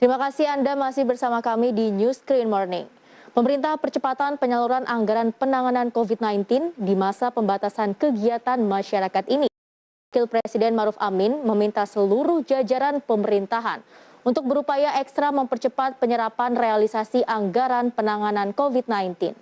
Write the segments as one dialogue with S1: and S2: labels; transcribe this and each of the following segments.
S1: Terima kasih Anda masih bersama kami di News Screen Morning. Pemerintah percepatan penyaluran anggaran penanganan COVID-19 di masa pembatasan kegiatan masyarakat ini. Wakil Presiden Maruf Amin meminta seluruh jajaran pemerintahan untuk berupaya ekstra mempercepat penyerapan realisasi anggaran penanganan COVID-19.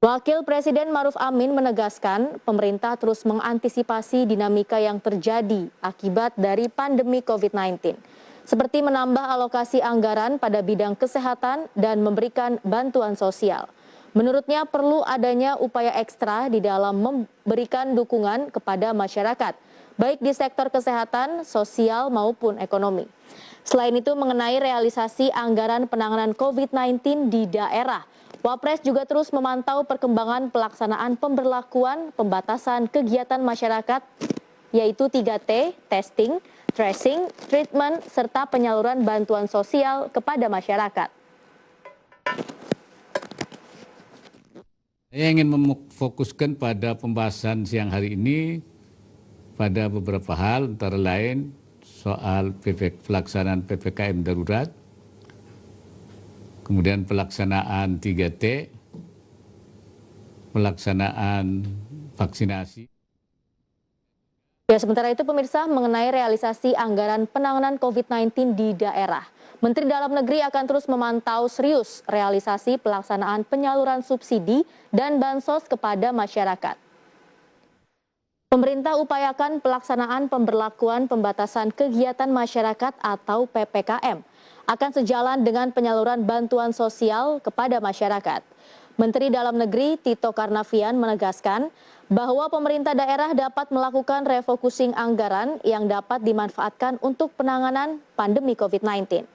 S1: Wakil Presiden Maruf Amin menegaskan pemerintah terus mengantisipasi dinamika yang terjadi akibat dari pandemi COVID-19, seperti menambah alokasi anggaran pada bidang kesehatan dan memberikan bantuan sosial. Menurutnya perlu adanya upaya ekstra di dalam memberikan dukungan kepada masyarakat, baik di sektor kesehatan, sosial maupun ekonomi. Selain itu mengenai realisasi anggaran penanganan COVID-19 di daerah, Wapres juga terus memantau perkembangan pelaksanaan pemberlakuan pembatasan kegiatan masyarakat, yaitu 3T, testing, tracing, treatment, serta penyaluran bantuan sosial kepada masyarakat.
S2: Saya ingin memfokuskan pada pembahasan siang hari ini pada beberapa hal, antara lain soal pelaksanaan PPKM darurat, kemudian pelaksanaan 3T, pelaksanaan vaksinasi.
S1: Ya, sementara itu pemirsa, mengenai realisasi anggaran penanganan COVID-19 di daerah, Menteri Dalam Negeri akan terus memantau serius realisasi pelaksanaan penyaluran subsidi dan bansos kepada masyarakat. Pemerintah upayakan pelaksanaan pemberlakuan pembatasan kegiatan masyarakat atau PPKM akan sejalan dengan penyaluran bantuan sosial kepada masyarakat. Menteri Dalam Negeri Tito Karnavian menegaskan bahwa pemerintah daerah dapat melakukan refocusing anggaran yang dapat dimanfaatkan untuk penanganan pandemi COVID-19.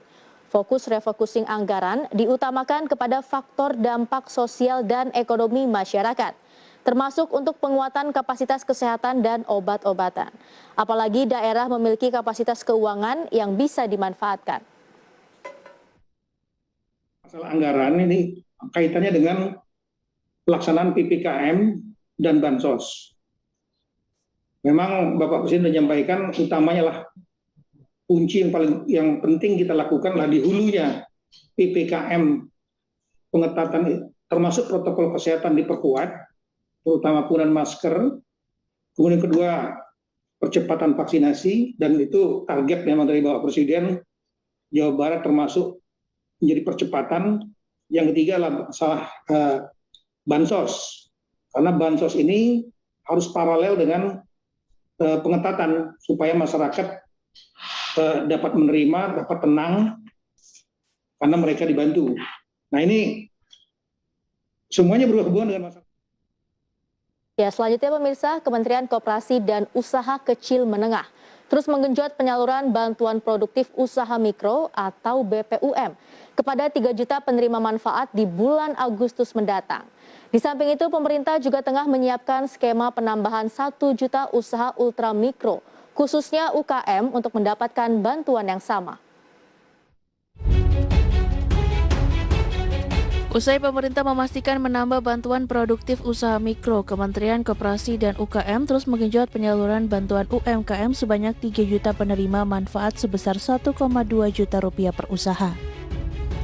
S1: Fokus refocusing anggaran diutamakan kepada faktor dampak sosial dan ekonomi masyarakat, termasuk untuk penguatan kapasitas kesehatan dan obat-obatan. Apalagi daerah memiliki kapasitas keuangan yang bisa dimanfaatkan.
S3: Masalah anggaran ini kaitannya dengan pelaksanaan PPKM dan bansos. Memang Bapak Presiden menyampaikan utamanya lah kunci yang penting kita lakukan lah di hulunya PPKM, pengetatan termasuk protokol kesehatan diperkuat, terutama penggunaan masker. Kemudian kedua, percepatan vaksinasi, dan itu target memang dari Bapak Presiden. Jawa Barat termasuk menjadi percepatan. Yang ketiga adalah masalah bansos, karena bansos ini harus paralel dengan pengetatan supaya masyarakat dapat menerima, dapat tenang, karena mereka dibantu. Nah, ini semuanya berhubungan dengan masyarakat.
S1: Ya, selanjutnya pemirsa, Kementerian Koperasi dan Usaha Kecil Menengah terus menggenjot penyaluran bantuan produktif usaha mikro atau BPUM kepada 3 juta penerima manfaat di bulan Agustus mendatang. Di samping itu, pemerintah juga tengah menyiapkan skema penambahan 1 juta usaha ultramikro, khususnya UKM, untuk mendapatkan bantuan yang sama.
S4: Usai pemerintah memastikan menambah bantuan produktif usaha mikro, Kementerian Koperasi dan UKM terus menggenjot penyaluran bantuan UMKM sebanyak 3 juta penerima manfaat sebesar 1,2 juta rupiah per usaha.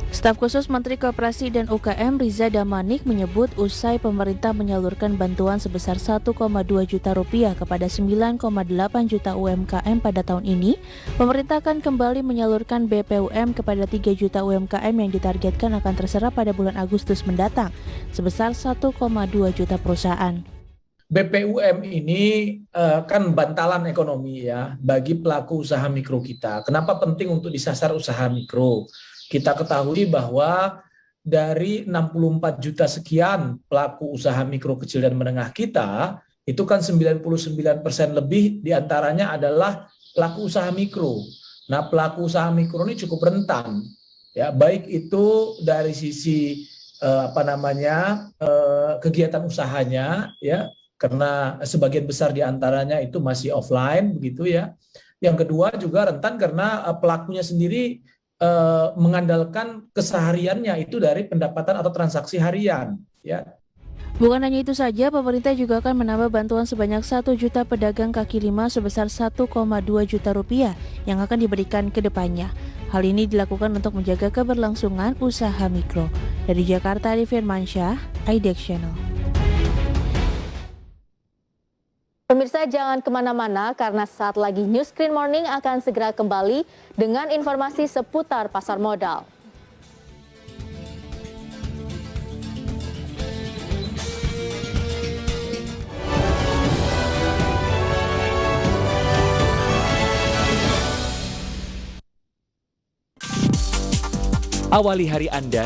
S4: Staf khusus Menteri Koperasi dan UKM Riza Damanik menyebut usai pemerintah menyalurkan bantuan sebesar 1,2 juta rupiah kepada 9,8 juta UMKM pada tahun ini, pemerintah akan kembali menyalurkan BPUM kepada 3 juta UMKM yang ditargetkan akan terserap pada bulan Agustus mendatang, sebesar 1,2 juta perusahaan.
S5: BPUM ini kan bantalan ekonomi ya bagi pelaku usaha mikro kita. Kenapa penting untuk disasar usaha mikro? Kita ketahui bahwa dari 64 juta sekian pelaku usaha mikro kecil dan menengah kita, itu kan 99% lebih diantaranya adalah pelaku usaha mikro. Nah, pelaku usaha mikro ini cukup rentan, ya, baik itu dari sisi kegiatan usahanya, ya, karena sebagian besar diantaranya itu masih offline, begitu ya. Yang kedua juga rentan karena pelakunya sendiri mengandalkan kesehariannya itu dari pendapatan atau transaksi harian, ya.
S4: Bukan hanya itu saja, pemerintah juga akan menambah bantuan sebanyak 1 juta pedagang kaki lima sebesar 1,2 juta rupiah yang akan diberikan ke depannya. Hal ini dilakukan untuk menjaga keberlangsungan usaha mikro. Dari Jakarta, Arif Firmansyah, IDEX Channel.
S1: Pemirsa jangan kemana-mana karena saat lagi News Screen Morning akan segera kembali dengan informasi seputar pasar modal.
S6: Awali hari Anda